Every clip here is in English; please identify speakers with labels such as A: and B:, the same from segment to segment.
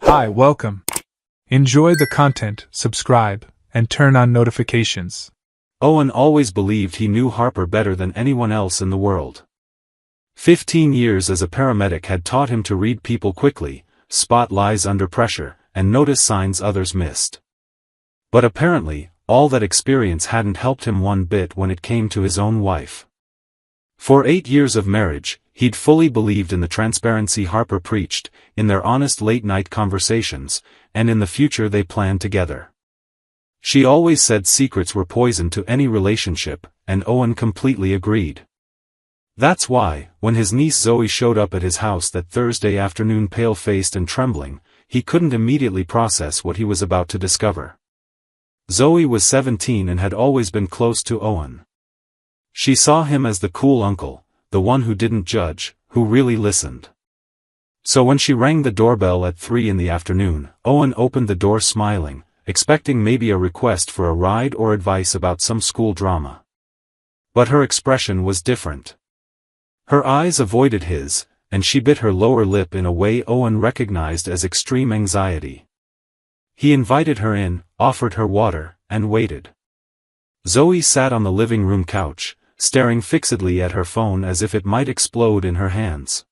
A: Hi, welcome. Enjoy the content, subscribe, and turn on notifications.
B: Owen always believed he knew Harper better than anyone else in the world. 15 years as a paramedic had taught him to read people quickly, spot lies under pressure, and notice signs others missed. But apparently, all that experience hadn't helped him one bit when it came to his own wife. For 8 years of marriage, he'd fully believed in the transparency Harper preached, in their honest late-night conversations, and in the future they planned together. She always said secrets were poison to any relationship, and Owen completely agreed. That's why, when his niece Zoe showed up at his house that Thursday afternoon pale-faced and trembling, he couldn't immediately process what he was about to discover. Zoe was 17 and had always been close to Owen. She saw him as the cool uncle, the one who didn't judge, who really listened. So when she rang the doorbell at 3 in the afternoon, Owen opened the door smiling, expecting maybe a request for a ride or advice about some school drama. But her expression was different. Her eyes avoided his, and she bit her lower lip in a way Owen recognized as extreme anxiety. He invited her in, offered her water, and waited. Zoe sat on the living room couch, staring fixedly at her phone as if it might explode in her hands.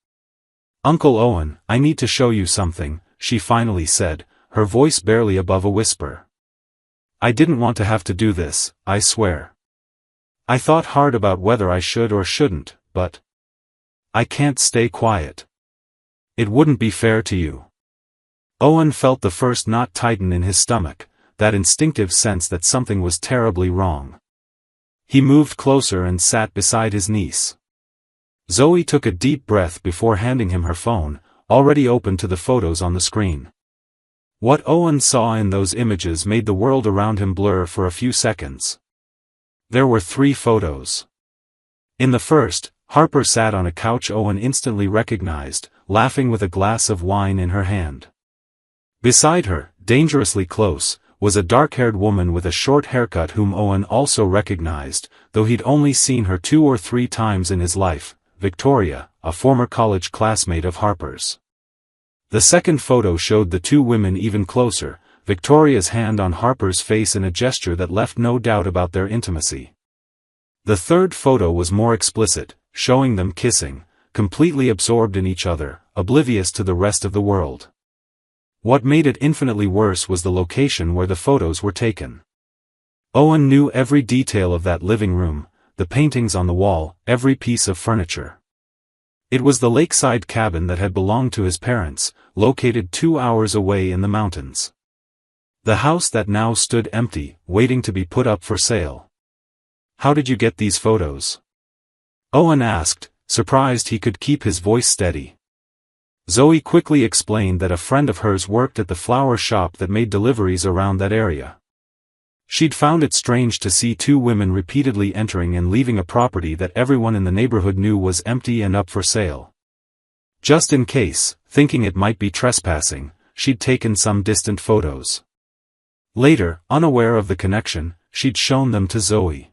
B: "Uncle Owen, I need to show you something," she finally said, her voice barely above a whisper. "I didn't want to have to do this, I swear. I thought hard about whether I should or shouldn't, but I can't stay quiet. It wouldn't be fair to you." Owen felt the first knot tighten in his stomach, that instinctive sense that something was terribly wrong. He moved closer and sat beside his niece. Zoe took a deep breath before handing him her phone, already open to the photos on the screen. What Owen saw in those images made the world around him blur for a few seconds. There were 3 photos. In the first, Harper sat on a couch Owen instantly recognized, laughing with a glass of wine in her hand. Beside her, dangerously close, was a dark-haired woman with a short haircut whom Owen also recognized, though he'd only seen her 2 or 3 times in his life, Victoria, a former college classmate of Harper's. The second photo showed the 2 women even closer, Victoria's hand on Harper's face in a gesture that left no doubt about their intimacy. The third photo was more explicit, showing them kissing, completely absorbed in each other, oblivious to the rest of the world. What made it infinitely worse was the location where the photos were taken. Owen knew every detail of that living room, the paintings on the wall, every piece of furniture. It was the lakeside cabin that had belonged to his parents, located 2 hours away in the mountains. The house that now stood empty, waiting to be put up for sale. "How did you get these photos?" Owen asked, surprised he could keep his voice steady. Zoe quickly explained that a friend of hers worked at the flower shop that made deliveries around that area. She'd found it strange to see 2 women repeatedly entering and leaving a property that everyone in the neighborhood knew was empty and up for sale. Just in case, thinking it might be trespassing, she'd taken some distant photos. Later, unaware of the connection, she'd shown them to Zoe.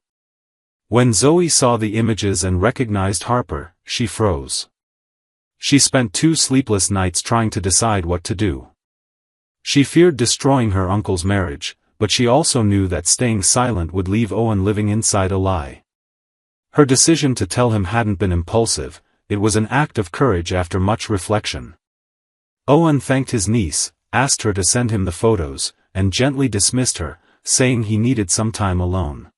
B: When Zoe saw the images and recognized Harper, she froze. She spent 2 sleepless nights trying to decide what to do. She feared destroying her uncle's marriage, but she also knew that staying silent would leave Owen living inside a lie. Her decision to tell him hadn't been impulsive, it was an act of courage after much reflection. Owen thanked his niece, asked her to send him the photos, and gently dismissed her, saying he needed some time alone.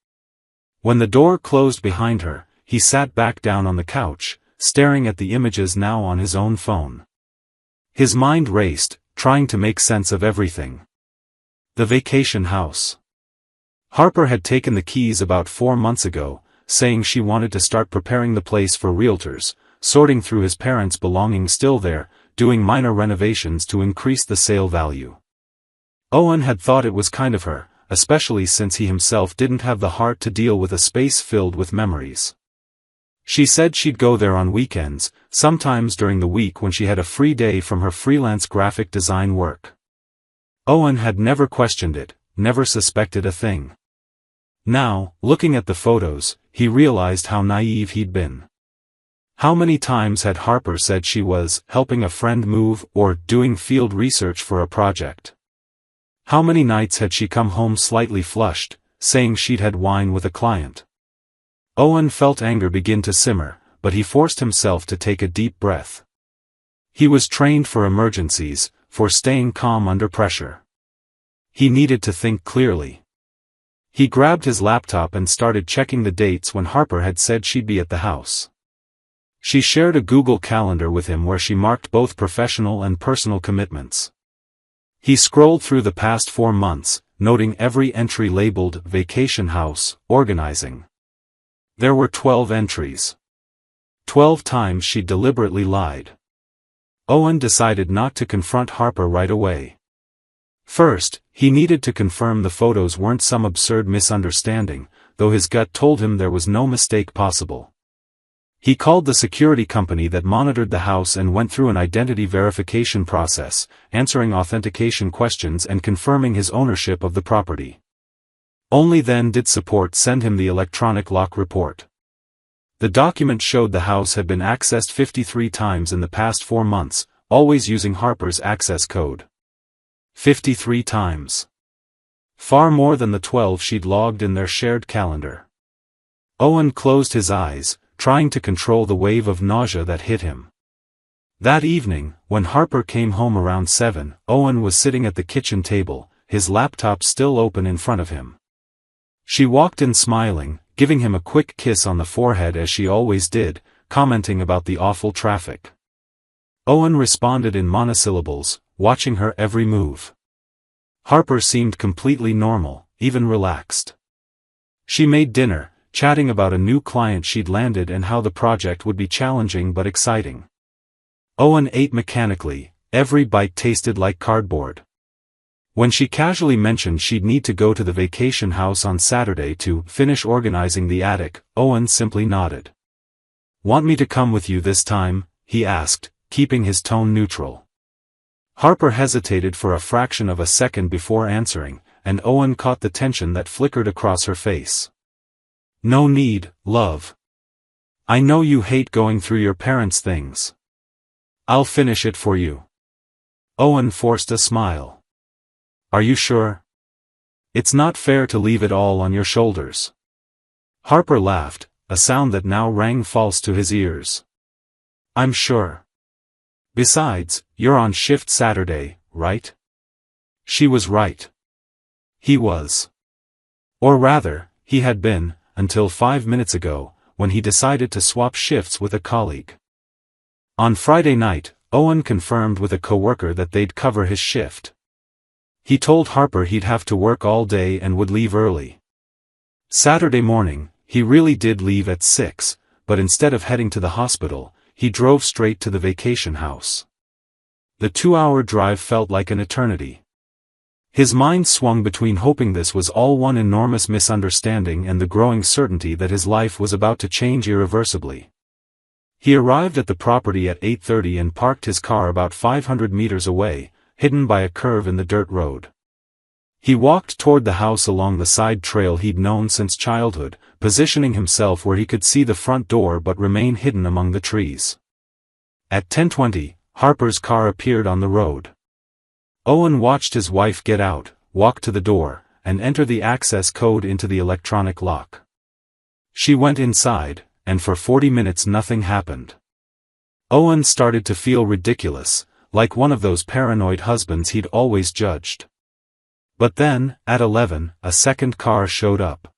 B: When the door closed behind her, he sat back down on the couch, staring at the images now on his own phone. His mind raced, trying to make sense of everything. The vacation house. Harper had taken the keys about 4 months ago, saying she wanted to start preparing the place for realtors, sorting through his parents' belongings still there, doing minor renovations to increase the sale value. Owen had thought it was kind of her, especially since he himself didn't have the heart to deal with a space filled with memories. She said she'd go there on weekends, sometimes during the week when she had a free day from her freelance graphic design work. Owen had never questioned it, never suspected a thing. Now, looking at the photos, he realized how naive he'd been. How many times had Harper said she was helping a friend move or doing field research for a project? How many nights had she come home slightly flushed, saying she'd had wine with a client? Owen felt anger begin to simmer, but he forced himself to take a deep breath. He was trained for emergencies, for staying calm under pressure. He needed to think clearly. He grabbed his laptop and started checking the dates when Harper had said she'd be at the house. She shared a Google Calendar with him where she marked both professional and personal commitments. He scrolled through the past 4 months, noting every entry labeled Vacation House, Organizing. There were 12 entries. 12 times she deliberately lied. Owen decided not to confront Harper right away. First, he needed to confirm the photos weren't some absurd misunderstanding, though his gut told him there was no mistake possible. He called the security company that monitored the house and went through an identity verification process, answering authentication questions and confirming his ownership of the property. Only then did support send him the electronic lock report. The document showed the house had been accessed 53 times in the past 4 months, always using Harper's access code. 53 times. Far more than the 12 she'd logged in their shared calendar. Owen closed his eyes, trying to control the wave of nausea that hit him. That evening, when Harper came home around 7, Owen was sitting at the kitchen table, his laptop still open in front of him. She walked in smiling, giving him a quick kiss on the forehead as she always did, commenting about the awful traffic. Owen responded in monosyllables, watching her every move. Harper seemed completely normal, even relaxed. She made dinner, chatting about a new client she'd landed and how the project would be challenging but exciting. Owen ate mechanically, every bite tasted like cardboard. When she casually mentioned she'd need to go to the vacation house on Saturday to finish organizing the attic, Owen simply nodded. "Want me to come with you this time?" he asked, keeping his tone neutral. Harper hesitated for a fraction of a second before answering, and Owen caught the tension that flickered across her face. "No need, love. I know you hate going through your parents' things. I'll finish it for you." Owen forced a smile. "Are you sure? It's not fair to leave it all on your shoulders." Harper laughed, a sound that now rang false to his ears. "I'm sure. Besides, you're on shift Saturday, right?" She was right. He was. Or rather, he had been, until 5 minutes ago, when he decided to swap shifts with a colleague. On Friday night, Owen confirmed with a coworker that they'd cover his shift. He told Harper he'd have to work all day and would leave early. Saturday morning, he really did leave at 6, but instead of heading to the hospital, he drove straight to the vacation house. The 2-hour drive felt like an eternity. His mind swung between hoping this was all one enormous misunderstanding and the growing certainty that his life was about to change irreversibly. He arrived at the property at 8:30 and parked his car about 500 meters away, hidden by a curve in the dirt road. He walked toward the house along the side trail he'd known since childhood, positioning himself where he could see the front door but remain hidden among the trees. At 10:20, Harper's car appeared on the road. Owen watched his wife get out, walk to the door, and enter the access code into the electronic lock. She went inside, and for 40 minutes nothing happened. Owen started to feel ridiculous, like one of those paranoid husbands he'd always judged. But then, at 11, a second car showed up.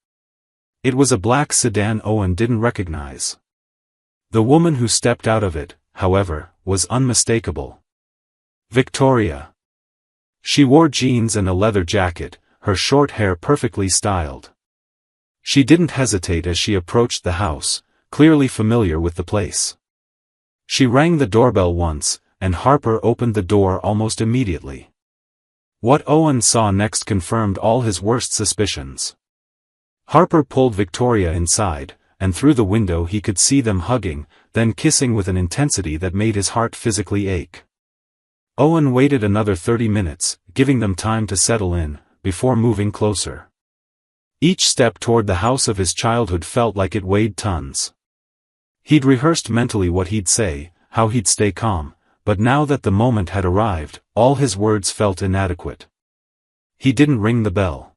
B: It was a black sedan Owen didn't recognize. The woman who stepped out of it, however, was unmistakable. Victoria. She wore jeans and a leather jacket, her short hair perfectly styled. She didn't hesitate as she approached the house, clearly familiar with the place. She rang the doorbell once, and Harper opened the door almost immediately. What Owen saw next confirmed all his worst suspicions. Harper pulled Victoria inside, and through the window he could see them hugging, then kissing with an intensity that made his heart physically ache. Owen waited another 30 minutes, giving them time to settle in, before moving closer. Each step toward the house of his childhood felt like it weighed tons. He'd rehearsed mentally what he'd say, how he'd stay calm, but now that the moment had arrived, all his words felt inadequate. He didn't ring the bell.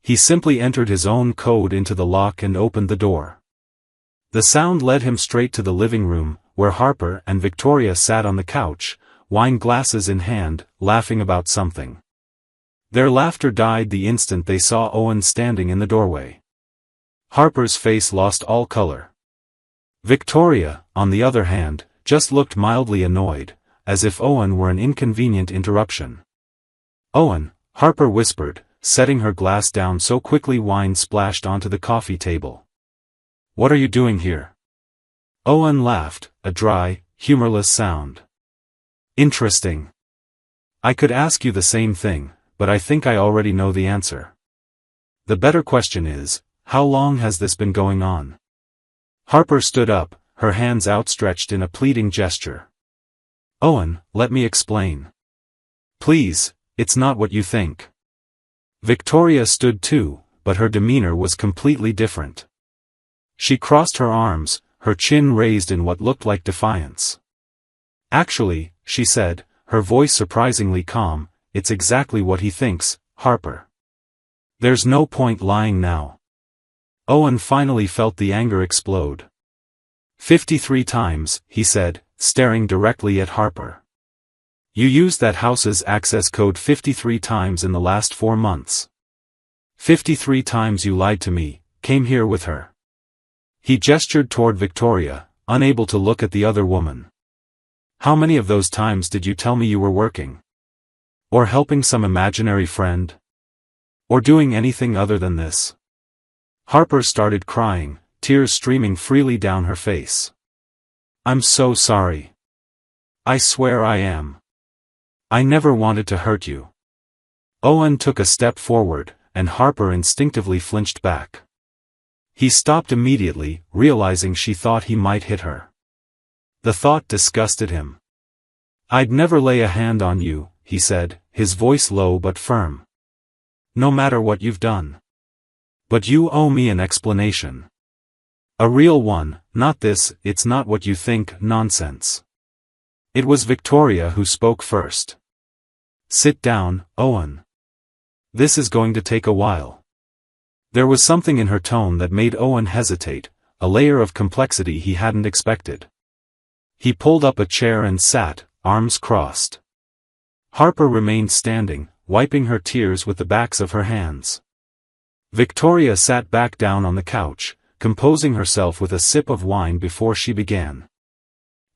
B: He simply entered his own code into the lock and opened the door. The sound led him straight to the living room, where Harper and Victoria sat on the couch, wine glasses in hand, laughing about something. Their laughter died the instant they saw Owen standing in the doorway. Harper's face lost all color. Victoria, on the other hand, just looked mildly annoyed, as if Owen were an inconvenient interruption. "Owen," Harper whispered, setting her glass down so quickly wine splashed onto the coffee table. "What are you doing here?" Owen laughed, a dry, humorless sound. "Interesting. I could ask you the same thing, but I think I already know the answer. The better question is, how long has this been going on?" Harper stood up, her hands outstretched in a pleading gesture. "Owen, let me explain. Please, it's not what you think." Victoria stood too, but her demeanor was completely different. She crossed her arms, her chin raised in what looked like defiance. "Actually," she said, her voice surprisingly calm, "it's exactly what he thinks, Harper. There's no point lying now." Owen finally felt the anger explode. 53 times, he said, staring directly at Harper. "You used that house's access code 53 times in the last 4 months. 53 times you lied to me, came here with her." He gestured toward Victoria, unable to look at the other woman. "How many of those times did you tell me you were working? Or helping some imaginary friend? Or doing anything other than this?" Harper started crying, tears streaming freely down her face. "I'm so sorry. I swear I am. I never wanted to hurt you." Owen took a step forward, and Harper instinctively flinched back. He stopped immediately, realizing she thought he might hit her. The thought disgusted him. "I'd never lay a hand on you," he said, his voice low but firm. "No matter what you've done. But you owe me an explanation. A real one, not this 'it's not what you think' nonsense." It was Victoria who spoke first. "Sit down, Owen. This is going to take a while." There was something in her tone that made Owen hesitate, a layer of complexity he hadn't expected. He pulled up a chair and sat, arms crossed. Harper remained standing, wiping her tears with the backs of her hands. Victoria sat back down on the couch, composing herself with a sip of wine before she began.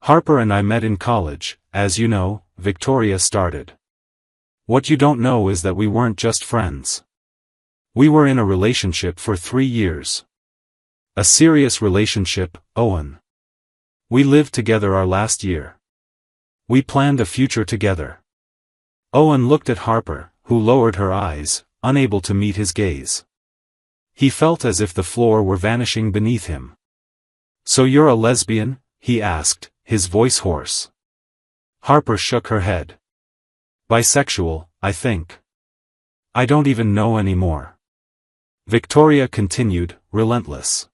B: "Harper and I met in college, as you know," Victoria started. "What you don't know is that we weren't just friends. We were in a relationship for 3 years. A serious relationship, Owen. We lived together our last year. We planned a future together." Owen looked at Harper, who lowered her eyes, unable to meet his gaze. He felt as if the floor were vanishing beneath him. "So you're a lesbian?" he asked, his voice hoarse. Harper shook her head. "Bisexual, I think. I don't even know anymore." Victoria continued, relentless.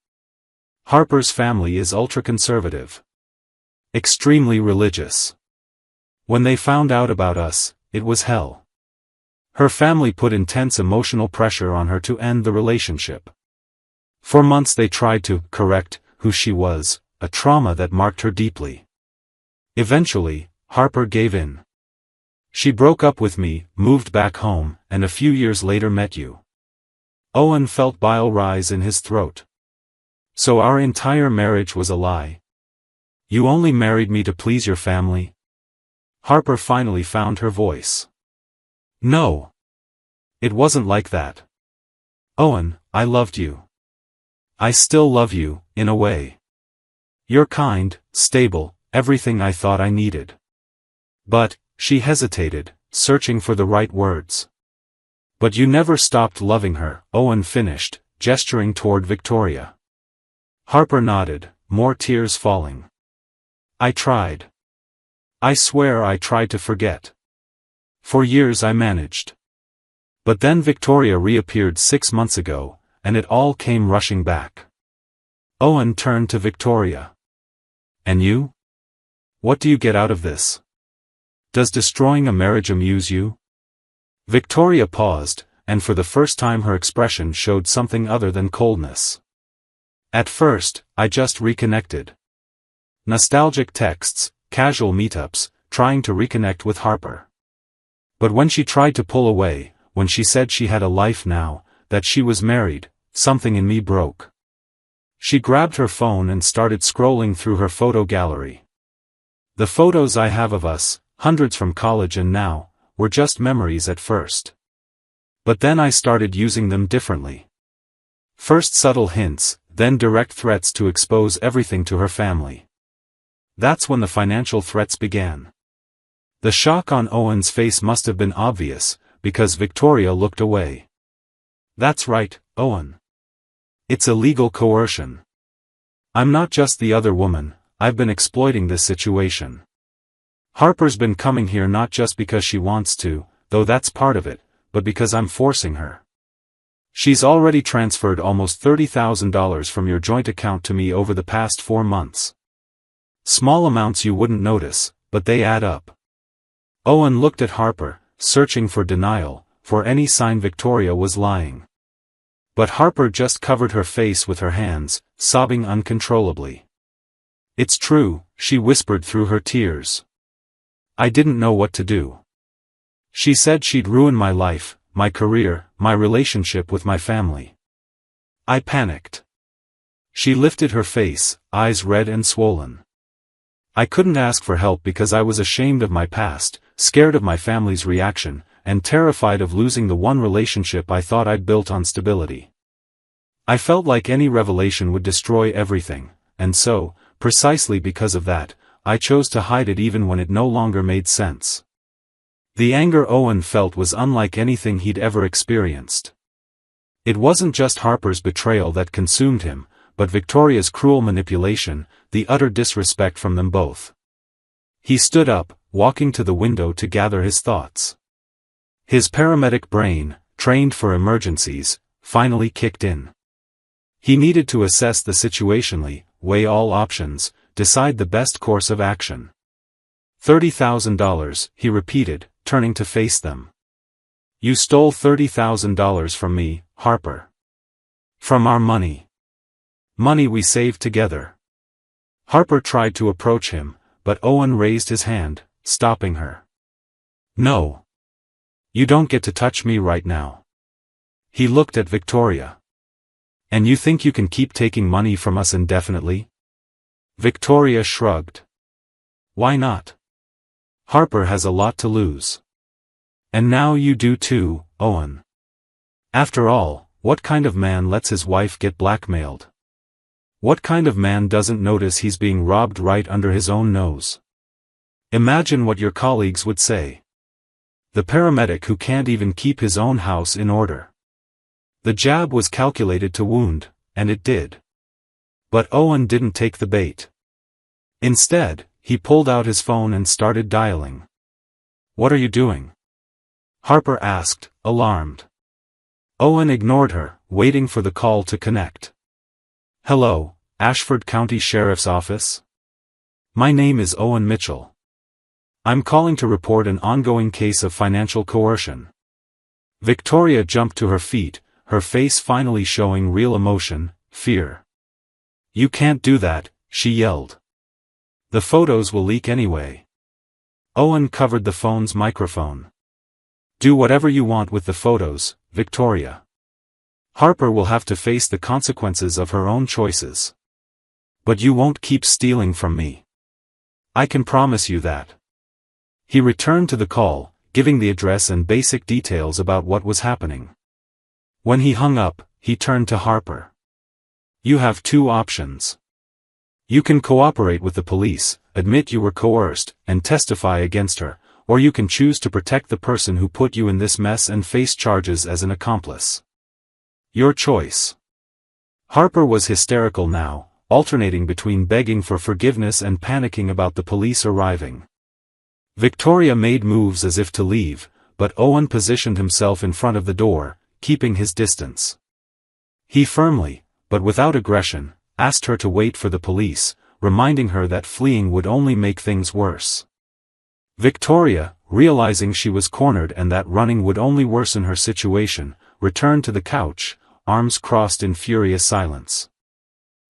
B: "Harper's family is ultra-conservative. Extremely religious. When they found out about us, it was hell. Her family put intense emotional pressure on her to end the relationship. For months they tried to correct who she was, a trauma that marked her deeply. Eventually, Harper gave in. She broke up with me, moved back home, and a few years later met you." Owen felt bile rise in his throat. "So our entire marriage was a lie? You only married me to please your family?" Harper finally found her voice. "No. It wasn't like that. Owen, I loved you. I still love you, in a way. You're kind, stable, everything I thought I needed. But," she hesitated, searching for the right words. "But you never stopped loving her," Owen finished, gesturing toward Victoria. Harper nodded, more tears falling. "I tried. I swear I tried to forget. For years I managed. But then Victoria reappeared 6 months ago, and it all came rushing back." Owen turned to Victoria. And you? What do you get out of this? Does destroying a marriage amuse you? Victoria paused, and for the first time her expression showed something other than coldness. At first, I just reconnected. Nostalgic texts, casual meetups, trying to reconnect with Harper. But when she tried to pull away, when she said she had a life now, that she was married, something in me broke. She grabbed her phone and started scrolling through her photo gallery. The photos I have of us, hundreds from college and now, were just memories at first. But then I started using them differently. First subtle hints, then direct threats to expose everything to her family. That's when the financial threats began. The shock on Owen's face must have been obvious, because Victoria looked away. That's right, Owen. It's illegal coercion. I'm not just the other woman, I've been exploiting this situation. Harper's been coming here not just because she wants to, though that's part of it, but because I'm forcing her. She's already transferred almost $30,000 from your joint account to me over the past 4 months. Small amounts you wouldn't notice, but they add up. Owen looked at Harper, searching for denial, for any sign Victoria was lying. But Harper just covered her face with her hands, sobbing uncontrollably. It's true, she whispered through her tears. I didn't know what to do. She said she'd ruin my life, my career, my relationship with my family. I panicked. She lifted her face, eyes red and swollen. I couldn't ask for help because I was ashamed of my past, scared of my family's reaction, and terrified of losing the one relationship I thought I'd built on stability. I felt like any revelation would destroy everything, and so, precisely because of that, I chose to hide it even when it no longer made sense. The anger Owen felt was unlike anything he'd ever experienced. It wasn't just Harper's betrayal that consumed him, but Victoria's cruel manipulation, the utter disrespect from them both. He stood up, walking to the window to gather his thoughts. His paramedic brain, trained for emergencies, finally kicked in. He needed to assess the situationally, weigh all options, decide the best course of action. $30,000, he repeated, turning to face them. You stole $30,000 from me, Harper. From our money. Money we saved together. Harper tried to approach him, but Owen raised his hand, stopping her. No. You don't get to touch me right now. He looked at Victoria. And you think you can keep taking money from us indefinitely? Victoria shrugged. Why not? Harper has a lot to lose. And now you do too, Owen. After all, what kind of man lets his wife get blackmailed? What kind of man doesn't notice he's being robbed right under his own nose? Imagine what your colleagues would say. The paramedic who can't even keep his own house in order. The jab was calculated to wound, and it did. But Owen didn't take the bait. Instead, he pulled out his phone and started dialing. What are you doing? Harper asked, alarmed. Owen ignored her, waiting for the call to connect. Hello, Ashford County Sheriff's Office? My name is Owen Mitchell. I'm calling to report an ongoing case of financial coercion. Victoria jumped to her feet, her face finally showing real emotion, fear. You can't do that, she yelled. The photos will leak anyway. Owen covered the phone's microphone. Do whatever you want with the photos, Victoria. Harper will have to face the consequences of her own choices. But you won't keep stealing from me. I can promise you that. He returned to the call, giving the address and basic details about what was happening. When he hung up, he turned to Harper. You have 2 options. You can cooperate with the police, admit you were coerced, and testify against her, or you can choose to protect the person who put you in this mess and face charges as an accomplice. Your choice. Harper was hysterical now, alternating between begging for forgiveness and panicking about the police arriving. Victoria made moves as if to leave, but Owen positioned himself in front of the door, keeping his distance. He firmly, but without aggression, asked her to wait for the police, reminding her that fleeing would only make things worse. Victoria, realizing she was cornered and that running would only worsen her situation, returned to the couch, arms crossed in furious silence.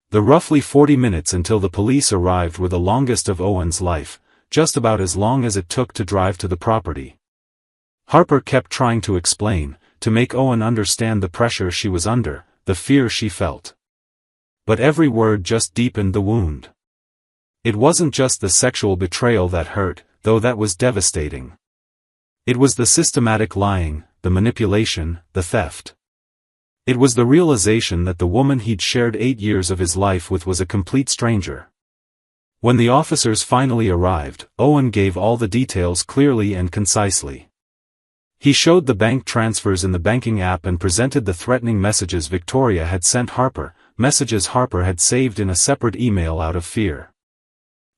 B: The roughly 40 minutes until the police arrived were the longest of Owen's life, just about as long as it took to drive to the property. Harper kept trying to explain, to make Owen understand the pressure she was under, the fear she felt. But every word just deepened the wound. It wasn't just the sexual betrayal that hurt, though that was devastating. It was the systematic lying, the manipulation, the theft. It was the realization that the woman he'd shared 8 years of his life with was a complete stranger. When the officers finally arrived, Owen gave all the details clearly and concisely. He showed the bank transfers in the banking app and presented the threatening messages Victoria had sent Harper, messages Harper had saved in a separate email out of fear.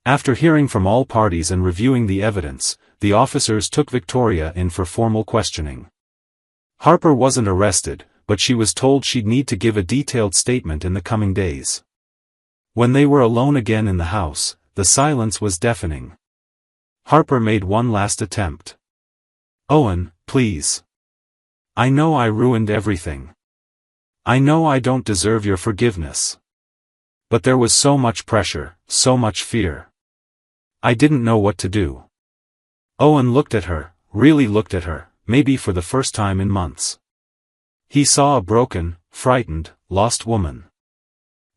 B: After hearing from all parties and reviewing the evidence, the officers took Victoria in for formal questioning. Harper wasn't arrested, but she was told she'd need to give a detailed statement in the coming days. When they were alone again in the house, the silence was deafening. Harper made one last attempt. "Owen, please. I know I ruined everything. I know I don't deserve your forgiveness. But there was so much pressure, so much fear. I didn't know what to do." Owen looked at her, really looked at her, maybe for the first time in months. He saw a broken, frightened, lost woman.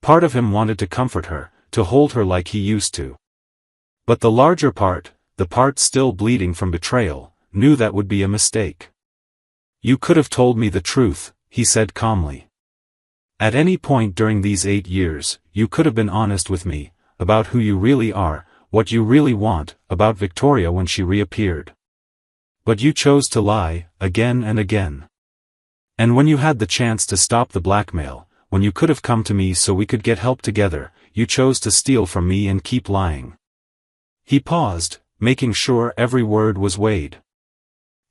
B: Part of him wanted to comfort her, to hold her like he used to. But the larger part, the part still bleeding from betrayal, knew that would be a mistake. "You could have told me the truth," he said calmly. "At any point during these 8 years, you could have been honest with me, about who you really are, what you really want, about Victoria when she reappeared. But you chose to lie, again and again. And when you had the chance to stop the blackmail, when you could have come to me so we could get help together, you chose to steal from me and keep lying." He paused, making sure every word was weighed.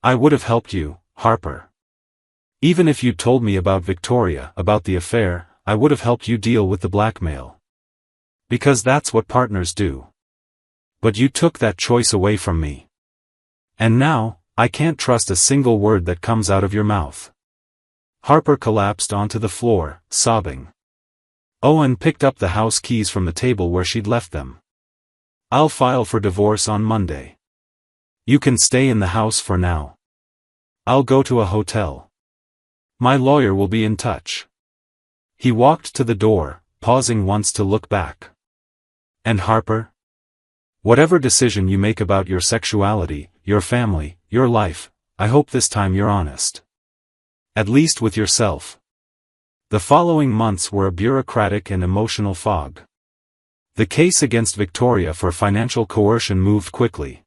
B: "I would have helped you, Harper. Even if you'd told me about Victoria, about the affair, I would have helped you deal with the blackmail. Because that's what partners do. But you took that choice away from me. And now, I can't trust a single word that comes out of your mouth." Harper collapsed onto the floor, sobbing. Owen picked up the house keys from the table where she'd left them. "I'll file for divorce on Monday. You can stay in the house for now. I'll go to a hotel. My lawyer will be in touch." He walked to the door, pausing once to look back. "And Harper? Whatever decision you make about your sexuality, your family, your life, I hope this time you're honest. At least with yourself." The following months were a bureaucratic and emotional fog. The case against Victoria for financial coercion moved quickly.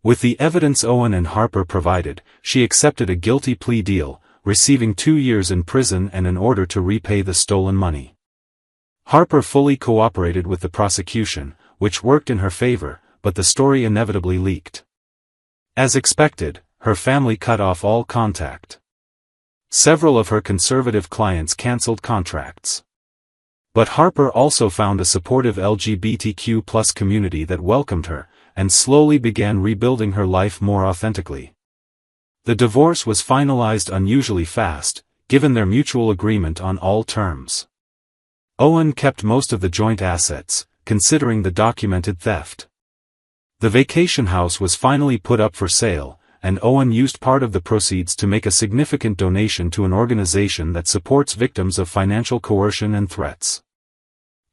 B: With the evidence Owen and Harper provided, she accepted a guilty plea deal, receiving 2 years in prison and an order to repay the stolen money. Harper fully cooperated with the prosecution, which worked in her favor, but the story inevitably leaked. As expected, her family cut off all contact. Several of her conservative clients cancelled contracts. But Harper also found a supportive LGBTQ+ community that welcomed her, and slowly began rebuilding her life more authentically. The divorce was finalized unusually fast, given their mutual agreement on all terms. Owen kept most of the joint assets, considering the documented theft. The vacation house was finally put up for sale, and Owen used part of the proceeds to make a significant donation to an organization that supports victims of financial coercion and threats.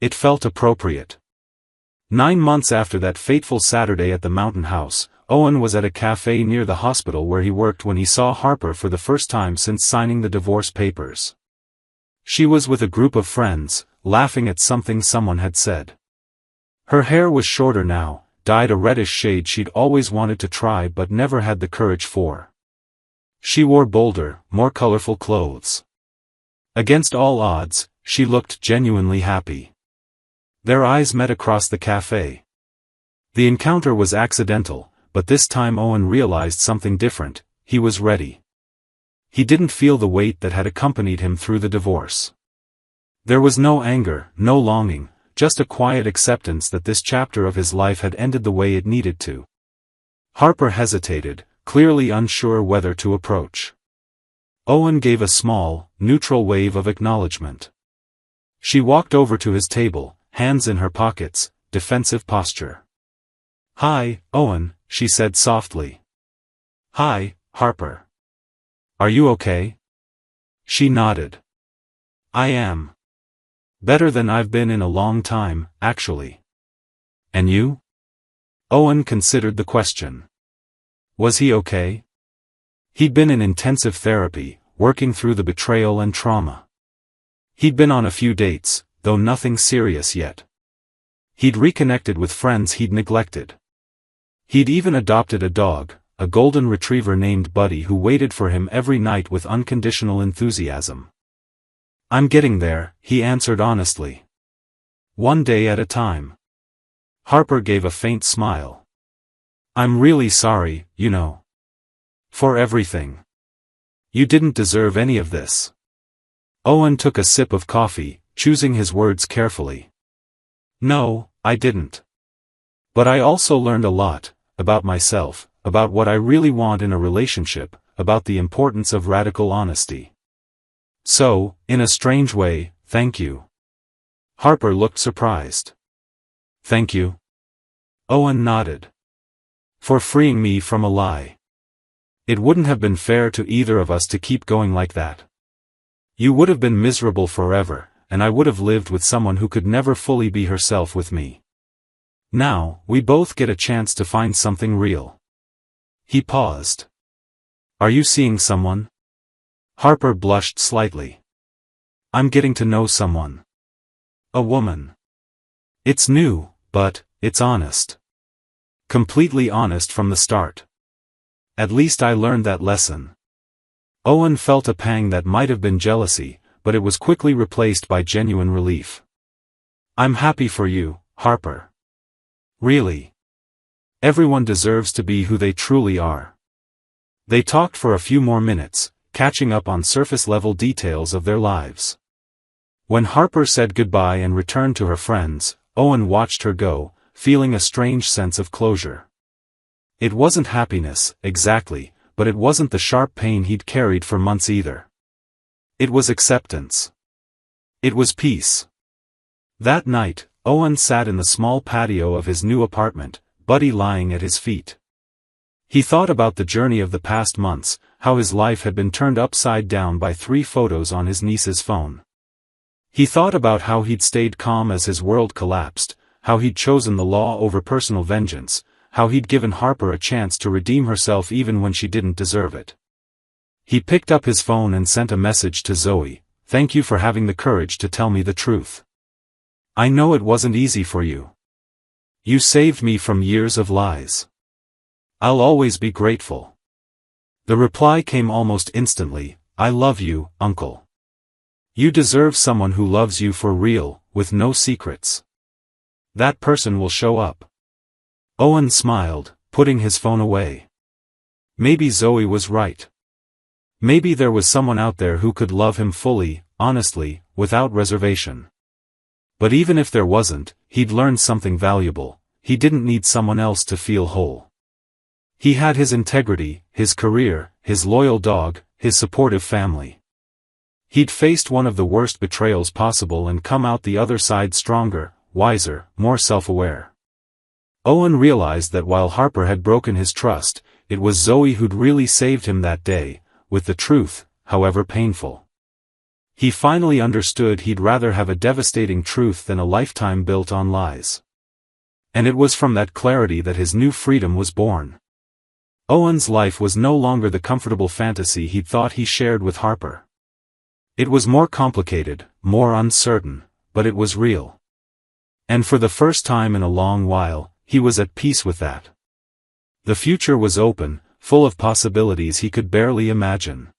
B: It felt appropriate. 9 months after that fateful Saturday at the Mountain House, Owen was at a cafe near the hospital where he worked when he saw Harper for the first time since signing the divorce papers. She was with a group of friends, laughing at something someone had said. Her hair was shorter now, dyed a reddish shade she'd always wanted to try but never had the courage for. She wore bolder, more colorful clothes. Against all odds, she looked genuinely happy. Their eyes met across the cafe. The encounter was accidental, but this time Owen realized something different. He was ready. He didn't feel the weight that had accompanied him through the divorce. There was no anger, no longing, just a quiet acceptance that this chapter of his life had ended the way it needed to. Harper hesitated, clearly unsure whether to approach. Owen gave a small, neutral wave of acknowledgement. She walked over to his table, hands in her pockets, defensive posture. "Hi, Owen," she said softly. "Hi, Harper. Are you okay?" She nodded. "I am. Better than I've been in a long time, actually." "And you?" Owen considered the question. Was he okay? He'd been in intensive therapy, working through the betrayal and trauma. He'd been on a few dates, though nothing serious yet. He'd reconnected with friends he'd neglected. He'd even adopted a dog, a golden retriever named Buddy, who waited for him every night with unconditional enthusiasm. "I'm getting there," he answered honestly. "One day at a time." Harper gave a faint smile. "I'm really sorry, you know. For everything. You didn't deserve any of this." Owen took a sip of coffee, choosing his words carefully. "No, I didn't. But I also learned a lot, about myself, about what I really want in a relationship, about the importance of radical honesty. So, in a strange way, thank you." Harper looked surprised. "Thank you?" Owen nodded. "For freeing me from a lie. It wouldn't have been fair to either of us to keep going like that. You would have been miserable forever, and I would have lived with someone who could never fully be herself with me. Now, we both get a chance to find something real." He paused. "Are you seeing someone?" Harper blushed slightly. "I'm getting to know someone. A woman. It's new, but it's honest. Completely honest from the start. At least I learned that lesson." Owen felt a pang that might have been jealousy, but it was quickly replaced by genuine relief. "I'm happy for you, Harper. Really. Everyone deserves to be who they truly are." They talked for a few more minutes, catching up on surface-level details of their lives. When Harper said goodbye and returned to her friends, Owen watched her go, feeling a strange sense of closure. It wasn't happiness, exactly, but it wasn't the sharp pain he'd carried for months either. It was acceptance. It was peace. That night, Owen sat in the small patio of his new apartment, Buddy lying at his feet. He thought about the journey of the past months, how his life had been turned upside down by 3 photos on his niece's phone. He thought about how he'd stayed calm as his world collapsed, how he'd chosen the law over personal vengeance, how he'd given Harper a chance to redeem herself even when she didn't deserve it. He picked up his phone and sent a message to Zoe. "Thank you for having the courage to tell me the truth. I know it wasn't easy for you. You saved me from years of lies. I'll always be grateful." The reply came almost instantly. "I love you, Uncle. You deserve someone who loves you for real, with no secrets. That person will show up." Owen smiled, putting his phone away. Maybe Zoe was right. Maybe there was someone out there who could love him fully, honestly, without reservation. But even if there wasn't, he'd learned something valuable. He didn't need someone else to feel whole. He had his integrity, his career, his loyal dog, his supportive family. He'd faced one of the worst betrayals possible and come out the other side stronger, wiser, more self-aware. Owen realized that while Harper had broken his trust, it was Zoe who'd really saved him that day, with the truth, however painful. He finally understood he'd rather have a devastating truth than a lifetime built on lies. And it was from that clarity that his new freedom was born. Owen's life was no longer the comfortable fantasy he'd thought he shared with Harper. It was more complicated, more uncertain, but it was real. And for the first time in a long while, he was at peace with that. The future was open, full of possibilities he could barely imagine.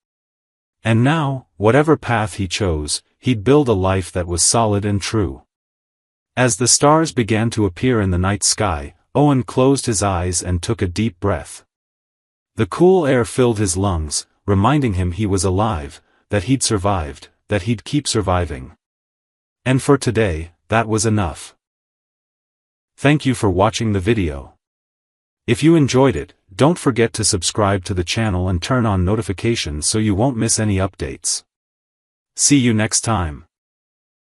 B: And now, whatever path he chose, he'd build a life that was solid and true. As the stars began to appear in the night sky, Owen closed his eyes and took a deep breath. The cool air filled his lungs, reminding him he was alive, that he'd survived, that he'd keep surviving. And for today, that was enough. Thank you for watching the video. If you enjoyed it, don't forget to subscribe to the channel and turn on notifications so you won't miss any updates. See you next time.